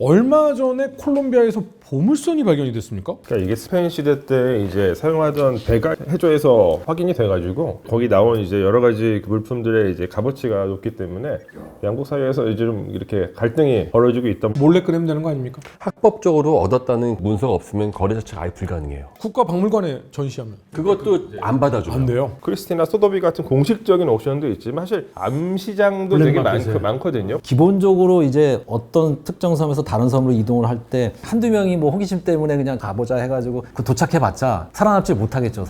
얼마 전에 콜롬비아에서 보물선이 발견이 됐습니까? 그러니까 이게 스페인 시대 때 이제 사용하던 배가 해저에서 확인이 돼가지고 거기 나온 이제 여러 가지 그 물품들의 이제 값어치가 높기 때문에 양국 사이에서 이제 좀 이렇게 갈등이 벌어지고 있다. 몰래 꺼내면 되는 거 아닙니까? 합법적으로 얻었다는 문서가 없으면 거래 자체가 아예 불가능해요. 국가박물관에 전시하면 그것도 안 받아줘요. 안 돼요. 크리스티나 소도비 같은 공식적인 옥션도 있지만 사실 암시장도 되게 많거든요. 기본적으로 이제 어떤 특정 섬에서 다른 섬으로 이동을 할 때 한두 명이 뭐 호기심 때문에 그냥 가보자 해가지고 그 도착해봤자 살아남지 못하겠죠.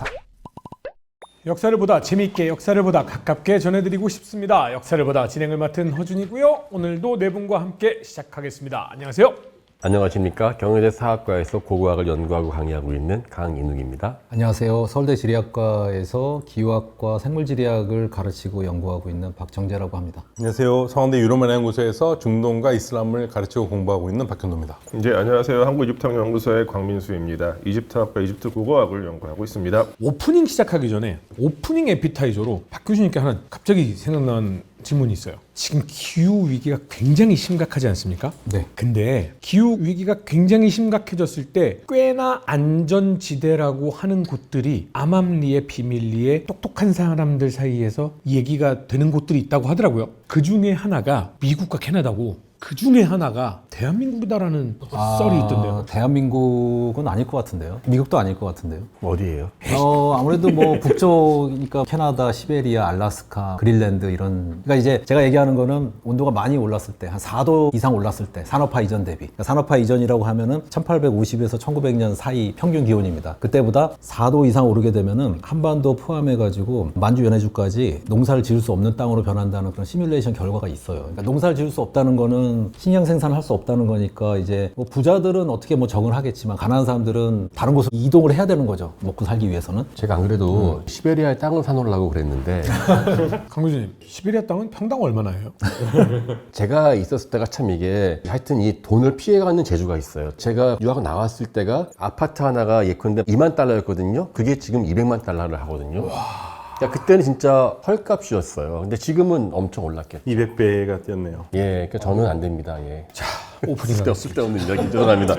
역사를 보다 재미있게, 역사를 보다 가깝게 전해드리고 싶습니다. 역사를 보다 진행을 맡은 허준이고요. 오늘도 네 분과 함께 시작하겠습니다. 안녕하세요. 안녕하십니까. 경희대 사학과에서 고고학을 연구하고 강의하고 있는 강인욱입니다. 안녕하세요. 서울대 지리학과에서 기후학과 생물지리학을 가르치고 연구하고 있는 박정재라고 합니다. 안녕하세요. 성황대 유럽문화연구소에서 중동과 이슬람을 가르치고 공부하고 있는 박현도입니다. 이제 안녕하세요. 한국이집트학연구소의 광민수입니다. 이집트학과 이집트 국어학을 연구하고 있습니다. 오프닝 시작하기 전에 오프닝 에피타이저로 박 교수님께 하나 갑자기 생각난 질문이 있어요. 지금 기후 위기가 굉장히 심각하지 않습니까? 네. 근데 기후 위기가 굉장히 심각해졌을 때 꽤나 안전지대라고 하는 곳들이 암암리에 비밀리에 똑똑한 사람들 사이에서 얘기가 되는 곳들이 있다고 하더라고요. 그 중에 하나가 미국과 캐나다고, 그 중에 하나가 대한민국이다라는 썰이 있던데요. 대한민국은 아닐 것 같은데요. 미국도 아닐 것 같은데요. 어디예요? 아무래도 뭐 북쪽이니까 캐나다, 시베리아, 알래스카, 그린랜드 이런. 그러니까 이제 제가 얘기하는 거는 온도가 많이 올랐을 때, 한 4도 이상 올랐을 때, 산업화 이전 대비. 그러니까 산업화 이전이라고 하면은 1850에서 1900년 사이 평균 기온입니다. 그때보다 4도 이상 오르게 되면은 한반도 포함해가지고 만주 연해주까지 농사를 지을 수 없는 땅으로 변한다는 그런 시뮬레이션 결과가 있어요. 그러니까 농사를 지을 수 없다는 거는 식량 생산을 할 수 없다는 거니까 이제 뭐 부자들은 어떻게 뭐 적응을 하겠지만 가난한 사람들은 다른 곳으로 이동을 해야 되는 거죠. 먹고 살기 위해서는. 제가 안 그래도 시베리아에 땅을 사놓으려고 그랬는데 강 교수님, 시베리아 땅은 평당 얼마나 해요? 제가 있었을 때가 참 이게 하여튼 이 돈을 피해가는 재주가 있어요. 제가 유학 나왔을 때가 아파트 하나가 예컨대 2만 달러였거든요. 그게 지금 200만 달러를 하거든요. 그러니까 그때는 진짜 헐값이었어요. 근데 지금은 엄청 올랐겠죠. 200배가 뛰었네요. 예, 그러니까 저는 안 됩니다. 예. 오프닝 쓸데없는 이야기 죄송합니다.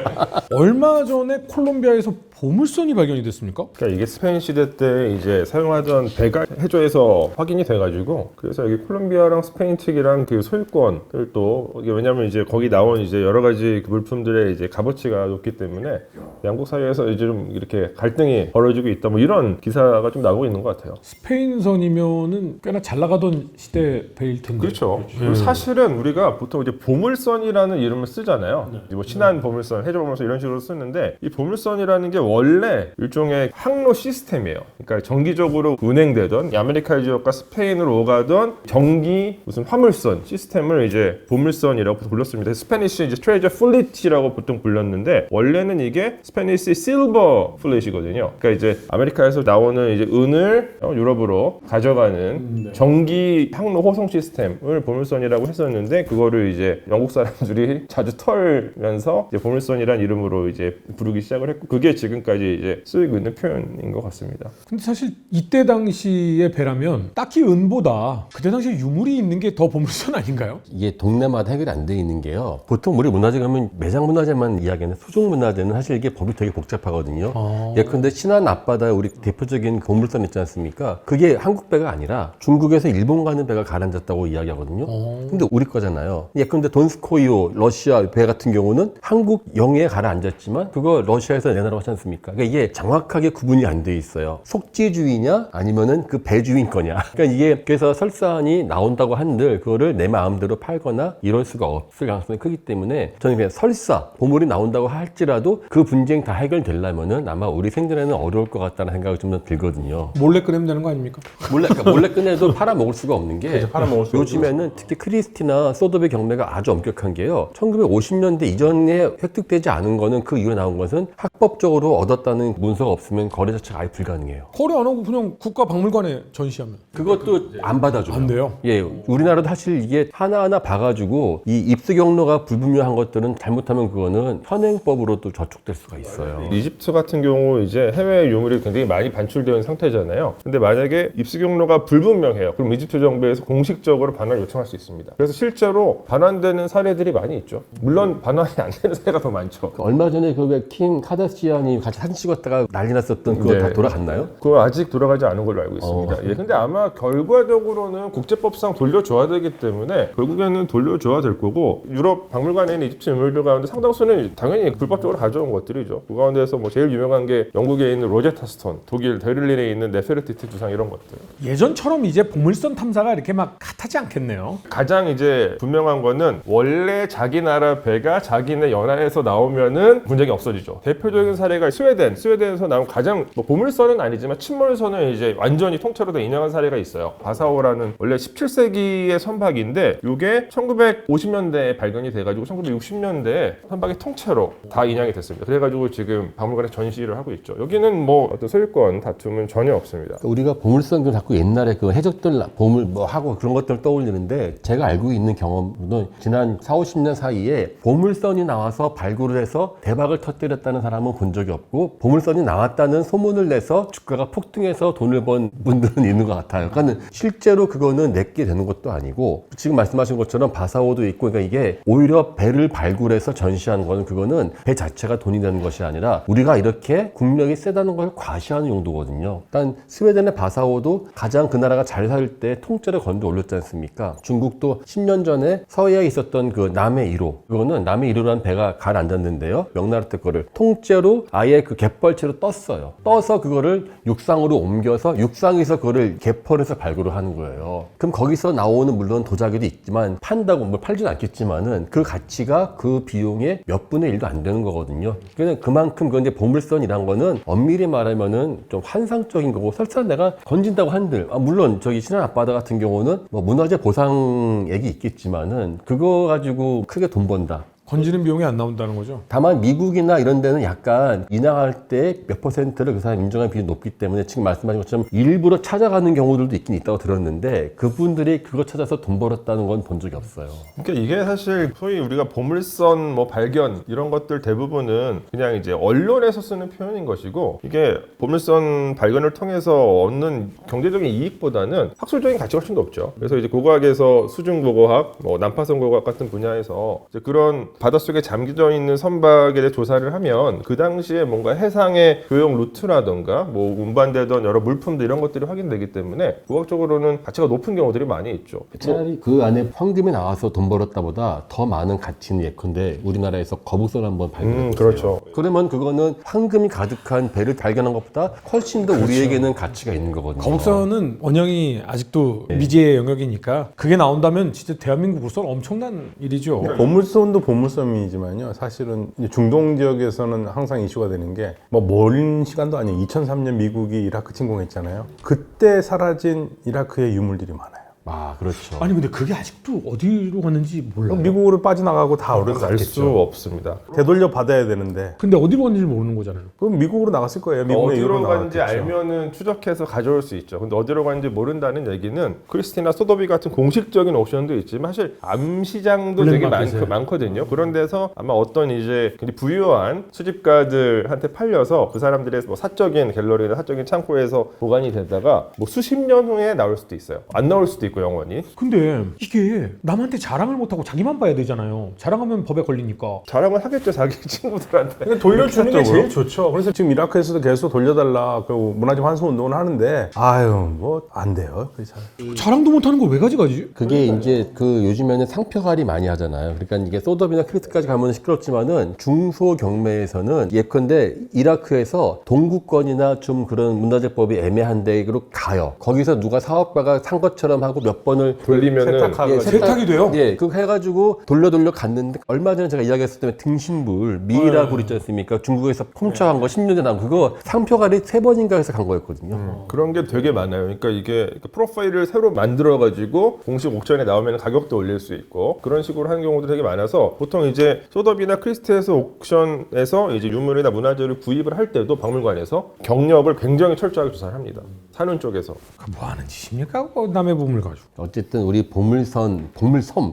얼마 전에 콜롬비아에서 보물선이 발견이 됐습니까? 그러니까 이게 스페인 시대 때 이제 사용하던 배가 해저에서 확인이 돼가지고 그래서 여기 콜롬비아랑 스페인 측이랑 그 소유권들도 이게 왜냐면 이제 거기 나온 이제 여러 가지 그 물품들의 이제 값어치가 높기 때문에 양국 사이에서 이제 좀 이렇게 갈등이 벌어지고 있다. 뭐 이런 기사가 좀 나오고 있는 것 같아요. 스페인선이면은 꽤나 잘 나가던 시대 배일 텐데. 그렇죠. 그리고 사실은 우리가 보통 이제 보물선이라는 이름을 쓰잖아요. 뭐 신한 보물선, 해저 보물선 이런 식으로 쓰는데 이 보물선이라는 게 원래 일종의 항로 시스템이에요. 그러니까 정기적으로 운행되던 아메리카 지역과 스페인으로 오가던 정기 무슨 화물선 시스템을 이제 보물선이라고 불렀습니다. 스페니쉬 이제 트레저 플릿이라고 보통 불렸는데 원래는 이게 스페니쉬 실버 플릿이거든요. 그러니까 이제 아메리카에서 나오는 이제 은을 유럽으로 가져가는 정기 항로 호송 시스템을 보물선이라고 했었는데 그거를 이제 영국 사람들이 자주 털면서 이제 보물선이라는 이름으로 이제 부르기 시작을 했고 그게 지금까지 이제 쓰이고 있는 표현인 것 같습니다. 근데 사실 이때 당시의 배라면 딱히 은보다 그때 당시에 유물이 있는 게 더 보물선 아닌가요? 이게 동네마다 해결이 안 돼 있는 게요. 보통 우리 문화재 가면 매장 문화재만 이야기하는 소중 문화재는 사실 이게 법이 되게 복잡하거든요. 예컨대 신안 앞바다에 우리 대표적인 보물선 있지 않습니까? 그게 한국 배가 아니라 중국에서 일본 가는 배가 가라앉았다고 이야기하거든요. 근데 우리 거잖아요. 예컨대 돈스코이오 러시아 배 같은 경우는 한국 영해에 가라앉았지만 그거 러시아에서 내놔라고 하지 않습니까? 그러니까 이게 정확하게 구분이 안 돼 있어요. 속지주의냐 아니면은 그 배주인 거냐. 그러니까 이게 그래서 설사안이 나온다고 한들 그거를 내 마음대로 팔거나 이럴 수가 없을 가능성이 크기 때문에 저는 그냥 설사 보물이 나온다고 할지라도 그 분쟁 다 해결되려면은 아마 우리 생전에는 어려울 것 같다는 생각이 좀 들거든요. 몰래 꺼내면 되는 거 아닙니까? 그러니까 몰래 꺼내도 팔아먹을 수가 없는 게 팔아먹을 수가 요즘에는 특히 크리스티나 소도베 경매가 아주 엄격한 게요. 1950년대 이전에 획득되지 않은 거는 그 이후에 나온 것은 합법적으로 얻었다는 문서가 없으면 거래 자체가 아예 불가능해요. 거래 안 하고 그냥 국가박물관에 전시하면 그것도 안 받아줘요. 안 돼요? 예, 우리나라도 사실 이게 하나하나 봐가지고 이 입수 경로가 불분명한 것들은 잘못하면 그거는 현행법으로도 저촉될 수가 있어요. 이집트 같은 경우 이제 해외 유물이 굉장히 많이 반출되어 있는 상태잖아요. 근데 만약에 입수 경로가 불분명해요. 그럼 이집트 정부에서 공식적으로 반환을 요청할 수 있습니다. 그래서 실제로 반환되는 사례들이 많이 있죠. 물론 반환이 안 되는 사례가 더 많죠. 얼마 전에 그 왜 킴 카다시안이 같이 사진 찍었다가 난리 났었던 그거 네. 다 돌아갔나요? 그거 아직 돌아가지 않은 걸로 알고 있습니다. 예, 근데 아마 결과적으로는 국제법상 돌려줘야 되기 때문에 결국에는 돌려줘야 될 거고, 유럽 박물관에 있는 이집트 유물들 가운데 상당수는 당연히 불법적으로 가져온 것들이죠. 그 가운데서 뭐 제일 유명한 게 영국에 있는 로제타 스톤, 독일 베를린에 있는 네페르티티 두상 이런 것들. 예전처럼 이제 보물선 탐사가 이렇게 막 핫하지 않겠네요. 가장 이제 분명한 거는 원래 자기 나라 배가 자기네 연안에서 나오면은 분쟁이 없어지죠. 대표적인 사례가 스웨덴에서 나온 가장 뭐 보물선은 아니지만 침몰선을 이제 완전히 통째로 다 인정한 사례가 있어요. 바사오라는 원래 17세기의 선박인데 이게 1950년대에 발견이 돼가지고 1960년대에 선박이 통째로 다 인양이 됐습니다. 그래가지고 지금 박물관에 전시를 하고 있죠. 여기는 뭐 어떤 소유권 다툼은 전혀 없습니다. 우리가 보물선 그 자꾸 옛날에 그 해적들 보물 뭐 하고 그런 것들 떠올리는데, 제가 알고 있는 경험은 지난 4, 50년 사이에 보물선이 나와서 발굴을 해서 대박을 터뜨렸다는 사람은 본 적이 없고, 보물선이 나왔다는 소문을 내서 주가가 폭등해서 돈을 번 분들은 있는 것 같아요. 그러니까 실제로 그거는 내게 되는 것도 아니고, 지금 말씀하신 것처럼 바사오도 있고, 그러니까 이게 오히려 배를 발굴해서 전시하는 거는 그거는 배 자체가 돈이 되는 것이 아니라 우리가 이렇게 국력이 세다는 걸 과시하는 용도거든요. 일단 스웨덴의 바사오도 가장 그 나라가 잘 살 때 통째로 건져 올렸지 않습니까? 중국도 10년 전에 서해에 있었던 그 남해 1호, 그거는 남해 1호라는 배가 가라앉았는데요. 명나라 때 거를 통째로 아예 그 갯벌채로 떴어요. 떠서 그거를 육상으로 옮겨서 육상에서 그거를 개펄해서 발굴을 하는 거예요. 그럼 거기서 나오는 물론 도자기도 있지만 판다고 뭐 팔지는 않겠지만은 그 가치가 그 비용의 몇 분의 1도 안 되는 거거든요. 그러니까 그만큼 그 이제 보물선이란 거는 엄밀히 말하면은 좀 환상적인 거고, 설사 내가 건진다고 한들 물론 저기 신안 앞바다 같은 경우는 뭐 문화재 보상액이 있겠지만은 그거 가지고 크게 돈 번다. 건지는 비용이 안 나온다는 거죠. 다만 미국이나 이런 데는 약간 인양할 때 몇 퍼센트를 그 사람 인정한 비율이 높기 때문에 지금 말씀하신 것처럼 일부러 찾아가는 경우들도 있긴 있다고 들었는데, 그분들이 그거 찾아서 돈 벌었다는 건 본 적이 없어요. 그러니까 이게 사실 소위 우리가 보물선 뭐 발견 이런 것들 대부분은 그냥 이제 언론에서 쓰는 표현인 것이고, 이게 보물선 발견을 통해서 얻는 경제적인 이익보다는 학술적인 가치가 훨씬 더 없죠. 그래서 이제 고고학에서 수중고고학, 뭐 난파선 고고학 같은 분야에서 이제 그런 바닷속에 잠기져 있는 선박에 대해 조사를 하면 그 당시에 뭔가 해상의 교역 루트라던가 뭐 운반되던 여러 물품들 이런 것들이 확인되기 때문에 고학적으로는 가치가 높은 경우들이 많이 있죠. 차라리 그 안에 황금이 나와서 돈 벌었다보다 더 많은 가치는 예컨대 우리나라에서 거북선 한번 발견해보세요. 그렇죠. 그러면 그거는 황금이 가득한 배를 발견한 것보다 훨씬 더 우리에게는 가치가 있는 거거든요. 거북선은 원형이 아직도 미지의 영역이니까 그게 나온다면 진짜 대한민국으로서 엄청난 일이죠. 보물선도 보물섬이지만요. 사실은 이제 중동 지역에서는 항상 이슈가 되는 게 뭐 먼 시간도 아니에요. 2003년 미국이 이라크 침공했잖아요. 그때 사라진 이라크의 유물들이 많아요. 아, 그렇죠. 아니 근데 그게 아직도 어디로 갔는지 몰라요. 미국으로 빠져나가고 다 알 수 어렸겠죠. 없습니다. 되돌려 받아야 되는데 근데 어디로 갔는지 모르는 거잖아요. 그럼 미국으로 나갔을 거예요. 미국의 어디로 유로 갔는지 나갔겠죠. 알면은 추적해서 가져올 수 있죠. 근데 어디로 갔는지 모른다는 얘기는 크리스티나 소더비 같은 공식적인 옵션도 있지만 사실 암시장도 되게 블랙마켓에. 많거든요. 그런 데서 아마 어떤 이제 굉장히 부유한 수집가들한테 팔려서 그 사람들의 뭐 사적인 갤러리나 사적인 창고에서 보관이 되다가 뭐 수십 년 후에 나올 수도 있어요. 안 나올 수도 있고 영원히. 근데 이게 남한테 자랑을 못하고 자기만 봐야 되잖아요. 자랑하면 법에 걸리니까. 자랑을 하겠죠, 자기 친구들한테. 근데 돌려주는 게 일차적으로. 제일 좋죠. 그래서 지금 이라크에서도 계속 돌려달라 그 문화재 환수 운동을 하는데 아유 뭐 안 돼요. 그래서 자랑도 못하는 걸 왜 가져가지? 그게 이제 그 요즘에는 상표갈이 많이 하잖아요. 그러니까 이게 소더비나 크리트까지 가면 시끄럽지만은 중소경매에서는 예컨대 이라크에서 동구권이나 좀 그런 문화재법이 애매한 데로 가요. 거기서 누가 사업가가 산 것처럼 하고 하고 몇 번을 돌리면은 세탁하고 세탁이 돼요? 예, 그거 해가지고 돌려 갔는데 얼마 전에 제가 이야기했을 때 등신불 미이라고 있지 않습니까? 중국에서 훔쳐간 거 10년 전에 나온 그거 상표가리 3번인가 해서 간 거였거든요. 그런 게 되게 많아요. 그러니까 이게 프로파일을 새로 만들어가지고 공식 옥션에 나오면 가격도 올릴 수 있고 그런 식으로 하는 경우도 되게 많아서 보통 이제 소더비나 크리스트에서 옥션에서 이제 유물이나 문화재를 구입을 할 때도 박물관에서 경력을 굉장히 철저하게 조사를 합니다. 사는 쪽에서. 뭐 하는 짓입니까? 남의 보물 가지고. 어쨌든 우리 보물섬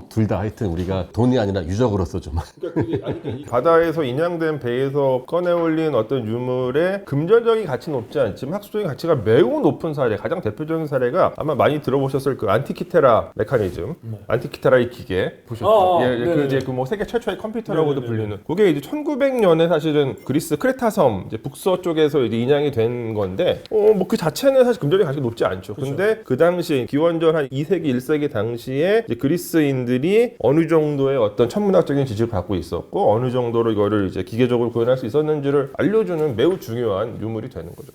둘 다 하여튼 우리가 돈이 아니라 유적으로서 좀 바다에서 인양된 배에서 꺼내올린 어떤 유물의 금전적인 가치는 높지 않지만 학술적인 가치가 매우 높은 사례, 가장 대표적인 사례가 아마 많이 들어보셨을 그 안티키테라 메커니즘, 안티키테라의 기계 보셨죠? 그 이제 그 뭐 세계 최초의 컴퓨터라고도 불리는 그게 이제 1900년에 사실은 그리스 크레타섬 이제 북서 쪽에서 이제 인양이 된 건데 뭐 그 자체는 사실 금전적인 가치가 높지 않죠. 근데 그 당시 기원전 한 2세기 1세기 당시에 이제 그리스인들이 어느 정도의 어떤 천문학적인 지식을 갖고 있었고 어느 정도로 이거를 이제 기계적으로 구현할 수 있었는지를 알려주는 매우 중요한 유물이 되는 거죠.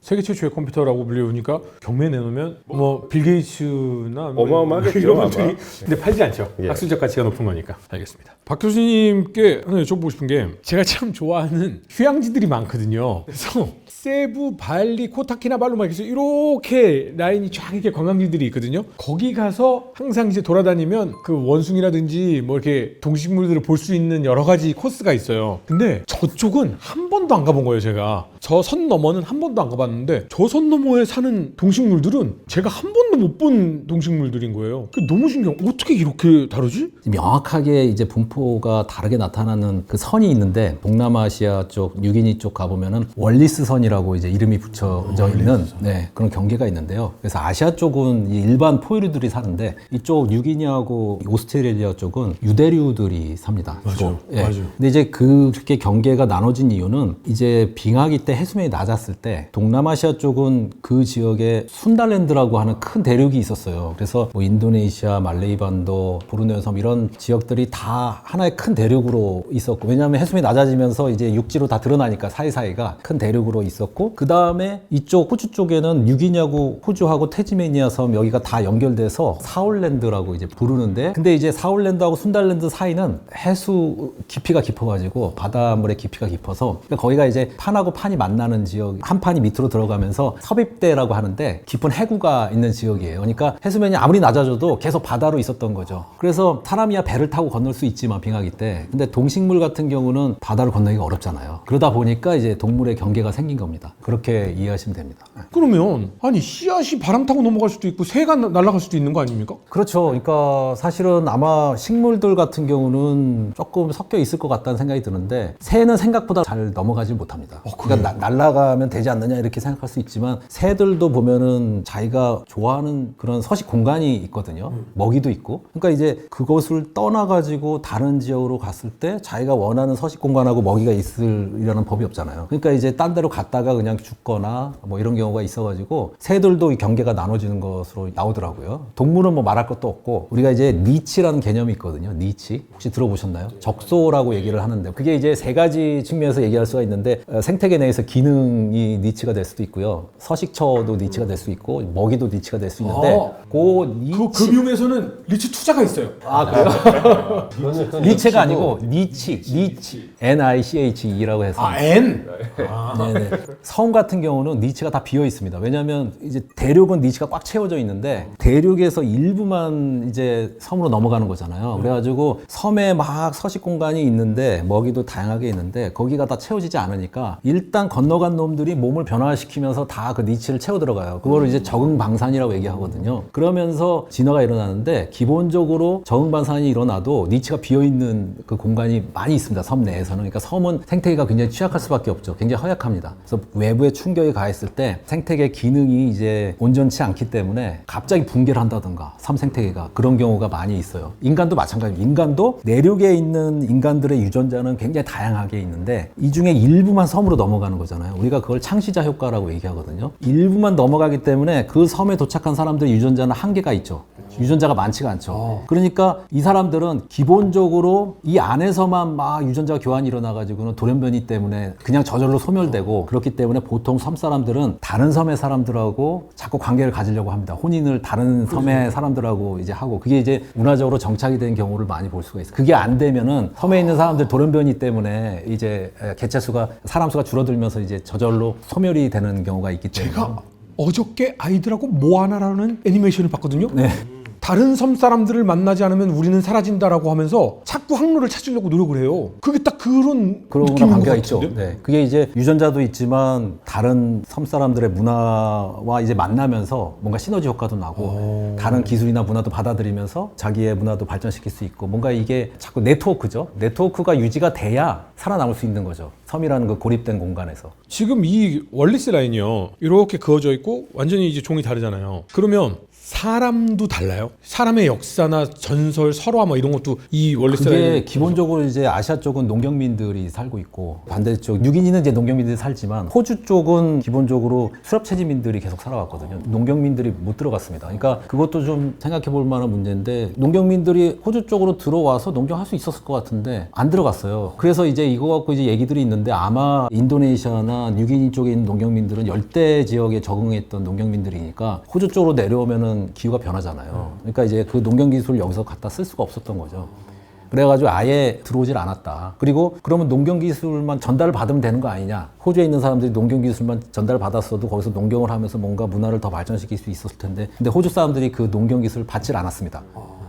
세계 최초의 컴퓨터라고 불리우니까 경매에 내놓으면 뭐 빌 게이츠나 뭐 어마어마하겠죠, 이런 아마. 분들이 근데 팔지 않죠. 예. 학술적 가치가 높은 거니까. 알겠습니다. 박 교수님께 하나 여쭤보고 싶은 게 제가 참 좋아하는 휴양지들이 많거든요. 그래서 세부, 발리, 코타키나발루 막 이렇게 라인이 쫙 이렇게 관광지들이 있거든요. 거기 가서 항상 이제 돌아다니면 그 원숭이라든지 뭐 이렇게 동식물들을 볼 수 있는 여러 가지 코스가 있어요. 근데 저쪽은 한 번도 안 가본 거예요, 제가. 저 선 너머는 한 번도 안 가봤는데 저 선 너머에 사는 동식물들은 제가 한 번도 못 본 동식물들인 거예요. 그게 너무 신기해요. 어떻게 이렇게 다르지? 명확하게 이제 분포가 다르게 나타나는 그 선이 있는데 동남아시아 쪽, 뉴기니 쪽 가보면은 월리스 선이라고 이제 이름이 붙여져 있는 그런 경계가 있는데요. 그래서 아시아 쪽은 이 일반 포유류들이 사는데 이쪽 뉴기니하고 오스트레일리아 쪽은 유대류들이 삽니다. 맞아요. 예. 맞아요. 근데 이제 그렇게 경계가 나눠진 이유는 이제 빙하기 때 해수면이 낮았을 때 동남아시아 쪽은 그 지역에 순달랜드라고 하는 큰 대륙이 있었어요. 그래서 뭐 인도네시아, 말레이반도, 보르네오 섬 이런 지역들이 다 하나의 큰 대륙으로 있었고 왜냐하면 해수면이 낮아지면서 이제 육지로 다 드러나니까 사이사이가 큰 대륙으로 있었고 그 다음에 이쪽 호주 쪽에는 뉴기니하고 호주하고 태즈메니아 섬 여기가 다 연결돼서 사울랜드라고 이제 부르는데 근데 이제 사울랜드하고 순달랜드 사이는 해수 깊이가 깊어가지고 바닷물의 깊이가 깊어서 그러니까 거기가 이제 판하고 판이 만나는 지역 한 판이 밑으로 들어가면서 섭입대라고 하는데 깊은 해구가 있는 지역이에요. 그러니까 해수면이 아무리 낮아져도 계속 바다로 있었던 거죠. 그래서 사람이야 배를 타고 건널 수 있지만 빙하기 때 근데 동식물 같은 경우는 바다를 건너기가 어렵잖아요. 그러다 보니까 이제 동물의 경계가 생긴 겁니다. 그렇게 이해하시면 됩니다. 그러면 아니 씨앗이 바람 타고 넘어갈 수도 있고 새가 날아갈 수도 있는 거 아닙니까? 그렇죠. 그러니까 사실은 아마 식물들 같은 경우는 조금 섞여 있을 것 같다는 생각이 드는데 새는 생각보다 잘 넘어가지 못합니다. 그러니까 날아가면 되지 않느냐 이렇게 생각할 수 있지만 새들도 보면은 자기가 좋아하는 그런 서식 공간이 있거든요. 먹이도 있고. 그러니까 이제 그것을 떠나가지고 다른 지역으로 갔을 때 자기가 원하는 서식 공간하고 먹이가 있으려는 법이 없잖아요. 그러니까 이제 딴 데로 갔다가 그냥 죽거나 뭐 이런 경우가 있어가지고 새들도 이 경계가 나눠지는 것으로 나오더라고요. 동물은 뭐 말할 것도 없고 우리가 이제 니치라는 개념이 있거든요. 니치 혹시 들어보셨나요? 적소라고 얘기를 하는데 그게 이제 세 가지 측면에서 얘기할 수가 있는데 생태계 내에서 기능이 니치가 될 수도 있고요. 서식처도 니치가 될 수 있고 먹이도 니치가 될 수 있는데 그 니치 금융에서는 리츠 투자가 있어요. 니체가 아니고 니치 NICHE라고 해서 N? 네네. 섬 같은 경우는 니치가 다 비어 있습니다. 왜냐하면 이제 대륙은 니치가 꽉 채워져 있는데 대륙에서 일부만 이제 섬으로 넘어가는 거잖아요. 그래가지고 섬에 막 서식 공간이 있는데 먹이도 다양하게 있는데 거기가 다 채워지지 않으니까 일단 건너간 놈들이 몸을 변화시키면서 다 그 니치를 채워 들어가요. 그거를 이제 적응방산이라고 얘기하거든요. 그러면서 진화가 일어나는데 기본적으로 적응방산이 일어나도 니치가 비어 있는 그 공간이 많이 있습니다. 섬 내에서는. 그러니까 섬은 생태계가 굉장히 취약할 수밖에 없죠. 굉장히 허약합니다. 그래서 외부에 충격이 가했을 때 생태계 기능이 이제 온전치 않기 때문에 갑자기 붕괴를 한다든가 섬 생태계가 그런 경우가 많이 있어요. 인간도 마찬가지입니다. 인간도 내륙에 있는 인간들의 유전자는 굉장히 다양하게 있는데 이 중에 일부만 섬으로 넘어가는 거잖아요. 우리가 그걸 창시자 효과라고 얘기하거든요. 일부만 넘어가기 때문에 그 섬에 도착한 사람들의 유전자는 한계가 있죠. 유전자가 많지가 않죠. 그러니까 이 사람들은 기본적으로 이 안에서만 막 유전자 교환이 일어나가지고는 돌연변이 때문에 그냥 저절로 소멸되고 그렇기 때문에 보통 섬 사람들은 다른 섬의 사람들하고 자꾸 관계를 가지려고 합니다. 혼인을 다른 섬의 사람들하고 이제 하고 그게 이제 문화적으로 정착이 된 경우를 많이 볼 수가 있어요. 그게 안 되면은 섬에 있는 사람들 돌연변이 때문에 이제 개체 수가 사람 수가 줄어들면서 이제 저절로 소멸이 되는 경우가 있기 때문에 제가 어저께 아이들하고 모아나라는 애니메이션을 봤거든요. 네. 다른 섬 사람들을 만나지 않으면 우리는 사라진다라고 하면서 자꾸 항로를 찾으려고 노력을 해요. 그게 딱 그런 그런 느낌인 관계가 것 있죠. 같은데? 네. 그게 이제 유전자도 있지만 다른 섬 사람들의 문화와 이제 만나면서 뭔가 시너지 효과도 나고 다른 기술이나 문화도 받아들이면서 자기의 문화도 발전시킬 수 있고 뭔가 이게 자꾸 네트워크죠. 네트워크가 유지가 돼야 살아남을 수 있는 거죠. 섬이라는 그 고립된 공간에서. 지금 이 월리스 라인이요. 이렇게 그어져 있고 완전히 이제 종이 다르잖아요. 그러면 사람도 달라요? 사람의 역사나 전설, 설화 뭐 이런 것도 이 월리스 그게 라인에 기본적으로 이제 아시아 쪽은 농경민들이 살고 있고 반대쪽 뉴기니는 이제 농경민들이 살지만 호주 쪽은 기본적으로 수렵체지민들이 계속 살아왔거든요. 농경민들이 못 들어갔습니다. 그러니까 그것도 좀 생각해 볼 만한 문제인데 농경민들이 호주 쪽으로 들어와서 농경할 수 있었을 것 같은데 안 들어갔어요. 그래서 이제 이거 갖고 이제 얘기들이 있는데 아마 인도네시아나 뉴기니 쪽에 있는 농경민들은 열대 지역에 적응했던 농경민들이니까 호주 쪽으로 내려오면은 기후가 변하잖아요. 그러니까 이제 그 농경 기술을 여기서 갖다 쓸 수가 없었던 거죠. 그래가지고 아예 들어오질 않았다. 그리고 그러면 농경 기술만 전달을 받으면 되는 거 아니냐. 호주에 있는 사람들이 농경 기술만 전달을 받았어도 거기서 농경을 하면서 뭔가 문화를 더 발전시킬 수 있었을 텐데 근데 호주 사람들이 그 농경 기술을 받질 않았습니다.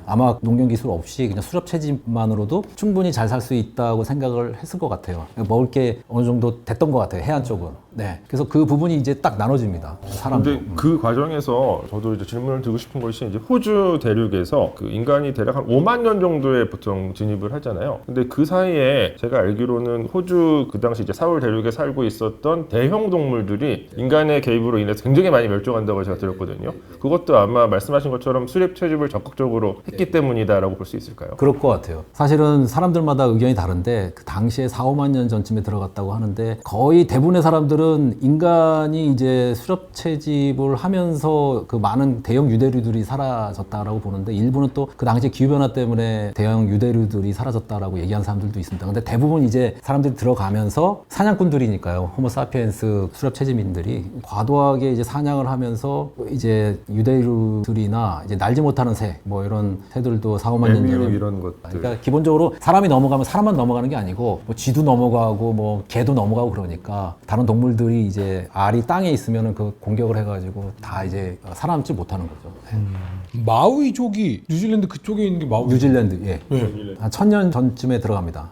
아마 농경 기술 없이 그냥 수렵 채집만으로도 충분히 잘 살 수 있다고 생각을 했을 것 같아요. 먹을 게 어느 정도 됐던 것 같아요. 해안 쪽은. 네. 그래서 그 부분이 이제 딱 나눠집니다. 사람도. 근데 그 과정에서 저도 이제 질문을 드리고 싶은 것이 이제 호주 대륙에서 그 인간이 대략 한 5만 년 정도에 보통 진입을 하잖아요. 근데 그 사이에 제가 알기로는 호주 그 당시 이제 사울 대륙에 살고 있었던 대형 동물들이 인간의 개입으로 인해서 굉장히 많이 멸종한다고 제가 들었거든요. 그것도 아마 말씀하신 것처럼 수렵 채집을 적극적으로 했기 때문이다라고 볼 수 있을까요? 그럴 것 같아요. 사실은 사람들마다 의견이 다른데 그 당시에 4, 5만 년 전쯤에 들어갔다고 하는데 거의 대부분의 사람들은 인간이 이제 수렵 채집을 하면서 그 많은 대형 유대류들이 사라졌다라고 보는데 일부는 또 그 당시 기후변화 때문에 대형 유대류들이 사라졌다라고 얘기하는 사람들도 있습니다. 근데 대부분 이제 사람들이 들어가면서 사냥꾼들이니까요. 호모사피엔스 수렵 채집민들이 과도하게 이제 사냥을 하면서 이제 유대류들이나 이제 날지 못하는 새 뭐 이런 새들도 4, 5만 년 에미유 전에 이런 것들. 그러니까 기본적으로 사람이 넘어가면 사람만 넘어가는 게 아니고 뭐 쥐도 넘어가고 뭐 개도 넘어가고 그러니까 다른 동물들이 이제 알이 땅에 있으면은 그 공격을 해가지고 다 이제 살아남지 못하는 거죠. 네. 마우이족이 뉴질랜드 그쪽에 있는 게 마우이. 뉴질랜드 예. 네. 한 1000년 전쯤에 들어갑니다.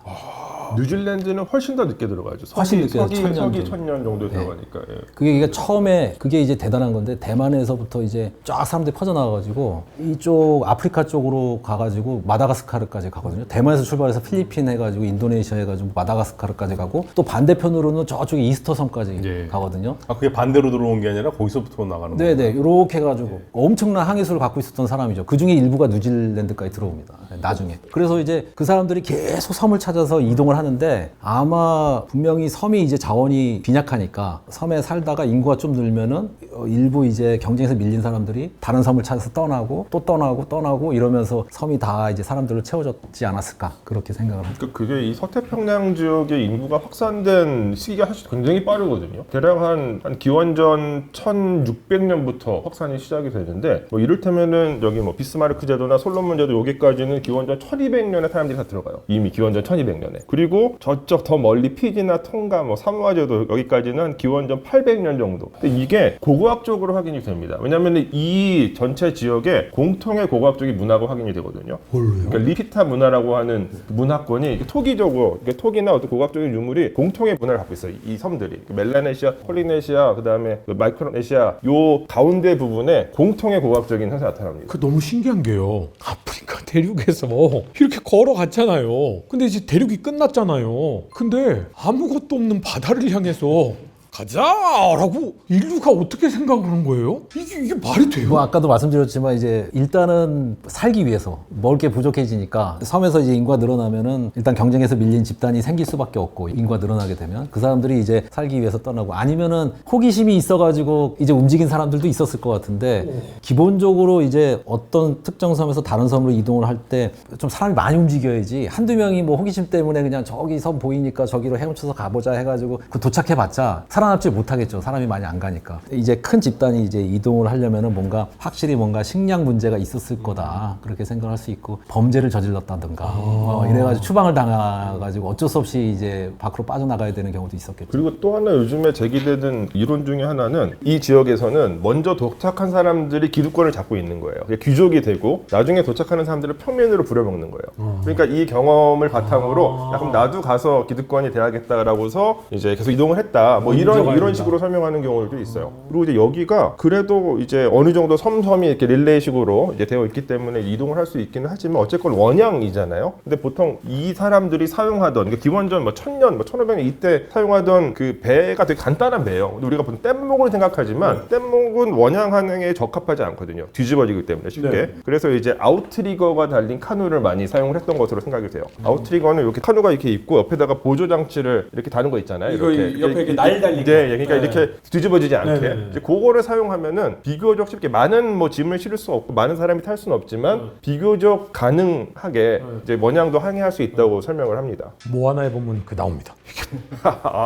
뉴질랜드는 훨씬 더 늦게 들어가죠. 훨씬 늦게, 서기 1000년 1000년 정도에 들어가니까. 예. 그게 처음에 그게 이제 대단한 건데 대만에서부터 이제 쫙 사람들이 퍼져나와가지고 이쪽 아프리카 쪽으로 가가지고 마다가스카르까지 가거든요. 대만에서 출발해서 필리핀 해가지고 인도네시아 해가지고 마다가스카르까지 가고 또 반대편으로는 저쪽에 이스터 섬까지 예. 가거든요. 아, 그게 반대로 들어온 게 아니라 거기서부터 나가는 거예요? 네네 이렇게 해가지고 엄청난 항해술을 갖고 있었던 사람이죠. 그 중에 일부가 뉴질랜드까지 들어옵니다. 나중에. 그래서 이제 그 사람들이 계속 섬을 찾아서 이동을 하는데 아마 분명히 섬이 이제 자원이 빈약하니까 섬에 살다가 인구가 좀 늘면은 일부 이제 경쟁에서 밀린 사람들이 다른 섬을 찾아서 떠나고 또 떠나고 이러면서 섬이 다 이제 사람들로 채워졌지 않았을까 그렇게 생각을 합니다. 그게 이 서태평양 지역의 인구가 확산된 시기가 사실 굉장히 빠르거든요. 대략 한 기원전 1600년부터 확산이 시작이 되는데 뭐 이를테면은 여기 뭐 비스마르크 제도나 솔로몬 제도 여기까지는 기원전 1200년에 사람들이 다 들어가요. 이미 기원전 1200년에. 그리고 저쪽 더 멀리 피지나 tonga 뭐 사모아 제도 여기까지는 기원전 800년 정도. 근데 이게 고고학적으로 확인이 됩니다. 왜냐하면 이 전체 지역에 공통의 고고학적인 문화가 확인이 되거든요. 그러니까 리피타 문화라고 하는 문화권이 이게 토기적으로 이게 토기나 어떤 고고학적인 유물이 공통의 문화를 갖고 있어요. 이 섬들이 멜라네시아, 폴리네시아, 그다음에 마이크로네시아 요 가운데 부분에 공통의 고고학적인 현상이 나타납니다. 그 너무 신기한 게요. 아프리카 대륙에서 이렇게 걸어갔잖아요. 근데 이제 대륙이 끝났잖아요. 근데 아무것도 없는 바다를 향해서 가자라고 인류가 어떻게 생각을 한 거예요? 이게 말이 돼요? 뭐 아까도 말씀드렸지만 이제 일단은 살기 위해서 먹을 게 부족해지니까 섬에서 이제 인구가 늘어나면은 일단 경쟁에서 밀린 집단이 생길 수밖에 없고 인구가 늘어나게 되면 그 사람들이 이제 살기 위해서 떠나고 아니면은 호기심이 있어가지고 이제 움직인 사람들도 있었을 것 같은데 기본적으로 이제 어떤 특정 섬에서 다른 섬으로 이동을 할 때 좀 사람이 많이 움직여야지 한두 명이 뭐 호기심 때문에 그냥 저기 섬 보이니까 저기로 헤엄쳐서 가보자 해가지고 그 도착해봤자 살아남지 못하겠죠. 사람이 많이 안 가니까. 이제 큰 집단이 이제 이동을 하려면은 뭔가 확실히 뭔가 식량 문제가 있었을 거다. 그렇게 생각할 수 있고 범죄를 저질렀다든가 이래가지고 추방을 당해가지고 어쩔 수 없이 이제 밖으로 빠져나가야 되는 경우도 있었겠죠. 그리고 또 하나 요즘에 제기되는 이론 중에 하나는 이 지역에서는 먼저 도착한 사람들이 기득권을 잡고 있는 거예요. 귀족이 되고 나중에 도착하는 사람들을 평민으로 부려먹는 거예요. 그러니까 이 경험을 바탕으로 야, 그럼 나도 가서 기득권이 돼야겠다라고서 이제 계속 이동을 했다. 뭐 이런 식으로 설명하는 경우도 있어요. 그리고 이제 여기가 그래도 이제 어느 정도 섬섬이 이렇게 릴레이식으로 이제 되어 있기 때문에 이동을 할 수 있기는 하지만 어쨌건 원양이잖아요. 근데 보통 이 사람들이 사용하던 그러니까 기원전 뭐 1000년, 뭐 1500년 이때 사용하던 그 배가 되게 간단한 배예요. 근데 우리가 보통 뗏목을 생각하지만 뗏목은 원양 항해에 적합하지 않거든요. 뒤집어지기 때문에 쉽게. 그래서 이제 아웃트리거가 달린 카누를 많이 사용을 했던 것으로 생각이 돼요. 아웃트리거는 이렇게 카누가 이렇게 있고 옆에다가 보조 장치를 이렇게 다는 거 있잖아요. 이거 옆에 이렇게 날 달리게. 네, 그러니까 이렇게 뒤집어지지 않게. 이제 그거를 사용하면은 비교적 쉽게 많은 뭐 짐을 실을 수 없고 많은 사람이 탈 수는 없지만 비교적 가능하게 이제 원양도 항해할 수 있다고 설명을 합니다. 모아나에 보면 그 나옵니다.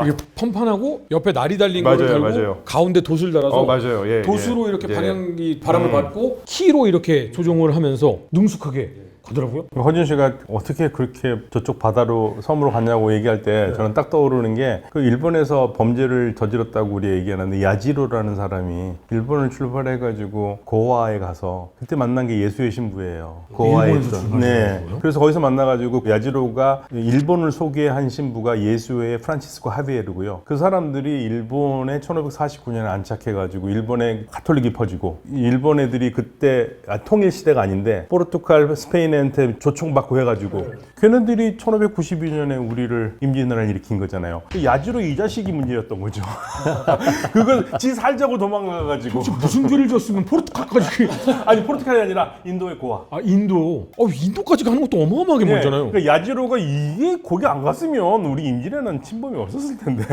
이게 펀펀하고 옆에 날이 달린 거를 맞아요, 달고 맞아요. 가운데 돛을 달아서 맞아요. 예, 돛으로 예. 이렇게 예. 방향이 바람을 받고 키로 이렇게 조종을 하면서 능숙하게 가더라고요. 허준 씨가 어떻게 그렇게 저쪽 바다로 섬으로 갔냐고 얘기할 때 저는 딱 떠오르는 게 그 일본에서 범죄를 저질렀다고 우리 얘기하는데 야지로라는 사람이 일본을 출발해가지고 고아에 가서 그때 만난 게 예수의 신부예요. 고아에 일본에서 있던. 네. 출발했다고요? 그래서 거기서 만나가지고 야지로가 일본을 소개한 신부가 예수의 프란치스코 하비에르고요. 그 사람들이 일본에 1549년에 안착해가지고 일본에 가톨릭이 퍼지고 일본 애들이 그때 통일 시대가 아닌데 포르투갈, 스페인한테 조총받고 해가지고 걔네들이 1592년에 우리를 임진왜란을 일으킨 거잖아요. 그 야지로 이 자식이 문제였던 거죠. 그걸 지 살자고 도망가가지고 무슨 죄를 졌으면 포르투갈까지 아니 포르투갈이 아니라 인도의 고아. 인도 인도까지 가는 것도 어마어마하게 멀잖아요. 그러니까 야지로가 이게 거기 안 갔으면 우리 임진왜란 침범이 없었을 텐데.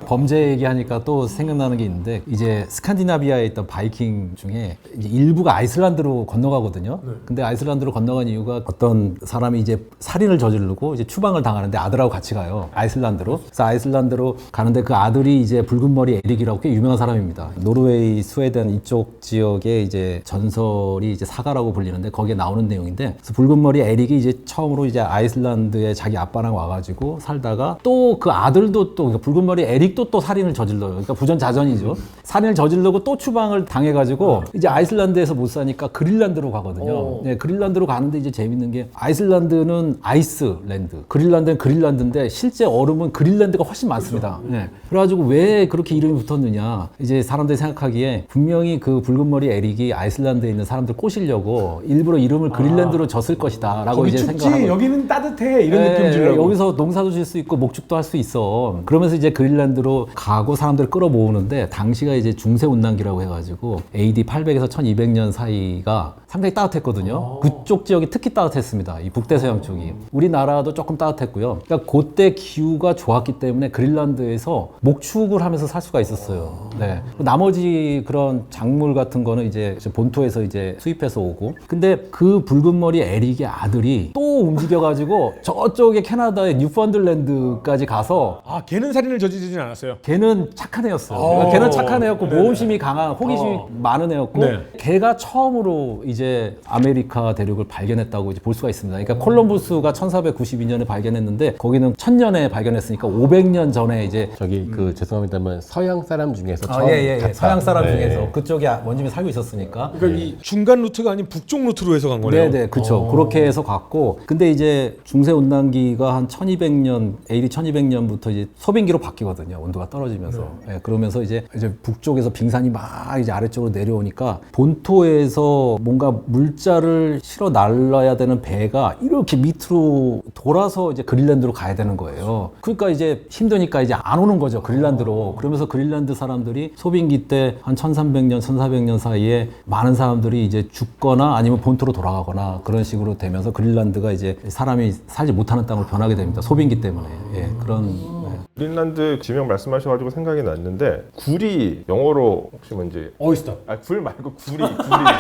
범죄 얘기하니까 또 생각나는 게 있는데 이제 스칸디나비아에 있던 바이킹 중에 이제 일부가 아이슬란드로 건너가거든요. 근데 아이슬란드로 건너간 이유가 어떤 사람이 이제 살인을 저지르고 이제 추방을 당하는데 아들하고 같이 가요. 아이슬란드로. 그래서 아이슬란드로 가는데 그 아들이 이제 붉은 머리 에릭이라고 꽤 유명한 사람입니다. 노르웨이, 스웨덴 이쪽 지역에 이제 전설이 이제 사가라고 불리는데 거기에 나오는 내용인데 그래서 붉은 머리 에릭이 이제 처음으로 이제 아이슬란드에 자기 아빠랑 와가지고 살다가 또 그 아들도 또 그러니까 붉은 머리 에릭도 또 살인을 저질러요. 그러니까 부전자전이죠. 살인을 저지르고 또 추방을 당해가지고 이제 아이슬란드에서 못 사니까 그린란드로 가거든요. 네, 그린란드로 가는데 이제 재밌는 게 아이슬란드는 아이스랜드, 그린란드는 그린란드인데 실제 얼음은 그린란드가 훨씬 많습니다. 네. 그래가지고 왜 그렇게 이름이 붙었느냐? 이제 사람들이 생각하기에 분명히 그 붉은 머리 에릭이 아이슬란드에 있는 사람들 꼬시려고 일부러 이름을 그린란드로 졌을 것이다라고 거기 이제 춥지 생각하고. 여기는 따뜻해 이런 네, 느낌 주려고. 여기서 농사도 질 수 있고 목축도 할 수 있어. 그러면서 이제 그린란드로 가고 사람들을 끌어모으는데 당시가 이제 중세온난기라고 해가지고 AD 800에서 1200년 사이가 상당히 따뜻했거든요. 그쪽 지역이 특히 따뜻했습니다. 이 북대서양 쪽이. 우리나라도 조금 따뜻했고요. 그러니까 그때 기후가 좋았기 때문에 그린란드에서 목축을 하면서 살 수가 있었어요. 네. 나머지 그런 작물 같은 거는 이제 본토에서 이제 수입해서 오고. 근데 그 붉은 머리 에릭의 아들이 또 움직여가지고 저쪽에 캐나다의 뉴펀들랜드까지 가서 걔는 살인을 저지르진 않았어요. 걔는 착한 애였어요. 그러니까 걔는 착한 애였고 모험심이 강한 호기심이 많은 애였고 네. 걔가 처음으로 이제 아메리카 대륙을 발견했다고 이제 볼 수가 있습니다. 그러니까 콜럼부스가 1492년에 발견했는데 거기는 1000년에 발견했으니까 500년 전에 이제 저기 그 죄송합니다만 서양 사람 중에서 처음 갔다. 서양 사람 네. 중에서 그쪽에 원주민 살고 있었으니까 그러니까 이 중간 루트가 아닌 북쪽 루트로 해서 간 거네요. 네네, 그렇죠. 그렇게 해서 갔고, 근데 이제 중세 온난기가 한 1200년, AD 1200년부터 이제 소빙기로 바뀌거든요. 온도가 떨어지면서. 네, 그러면서 이제 북쪽에서 빙산이 막 이제 아래쪽으로 내려오니까 본토에서 뭔가 물자를 실어 날라야 되는 배가 이렇게 밑으로 돌아서 이제 그린란드로 가야 되는 거예요. 그러니까 이제 힘드니까 이제 안 오는 거죠, 그린란드로. 그러면서 그린란드 사람들이 소빙기 때 한 1300년, 1400년 사이에 많은 사람들이 이제 죽거나 아니면 본토로 돌아가거나 그런 식으로 되면서 그린란드가 이제 사람이 살지 못하는 땅으로 변하게 됩니다. 소빙기 때문에. 예, 그런. 그린란드 지명 말씀하셔가지고 생각이 났는데 굴이 영어로 혹시 뭔지 어이스터. 굴 말고 굴이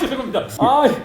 죄송합니다.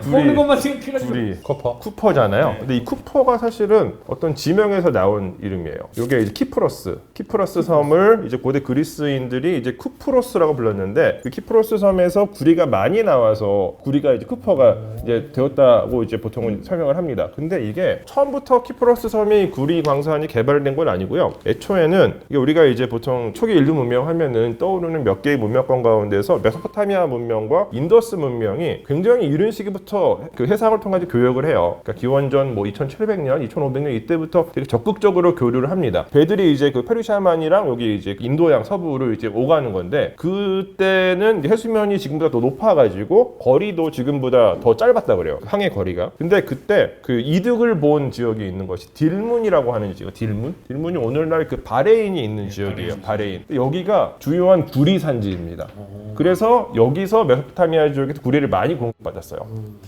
먹는 것만 생각해가지고. 굴이 쿠퍼잖아요. 근데 이 쿠퍼가 사실은 어떤 지명에서 나온 이름이에요. 이게 이제 키프로스 섬을 이제 고대 그리스인들이 이제 쿠프로스라고 불렀는데 그 키프로스 섬에서 구리가 많이 나와서 구리가 이제 쿠퍼가 이제 되었다고 이제 보통은 설명을 합니다. 근데 이게 처음부터 키프로스 섬이 구리 광산이 개발된 건 아니고요. 애초에는 이게 우리가 이제 보통 초기 인류 문명 하면은 떠오르는 몇 개의 문명권 가운데서 메소포타미아 문명과 인더스 문명이 굉장히 이른 시기부터 그 해상을 통해 교역을 해요. 그러니까 기원전 뭐 2700년, 2500년 이때부터 되게 적극적으로 교류를 합니다. 배들이 이제 그 페르시아만이랑 여기 이제 인도양 서부를 이제 오가는 건데 그때는 이제 해수면이 지금보다 더 높아가지고 거리도 지금보다 더 짧았다 그래요. 항해 거리가. 근데 그때 그 이득을 본 지역이 있는 것이 딜문이라고 하는 지역. 딜문이 오늘날 그 바레인이 있는 지역이에요. 바레인. 여기가 주요한 구리 산지입니다. 그래서 여기서 메소포타미아 지역에서 구리를 많이 공급받았어요.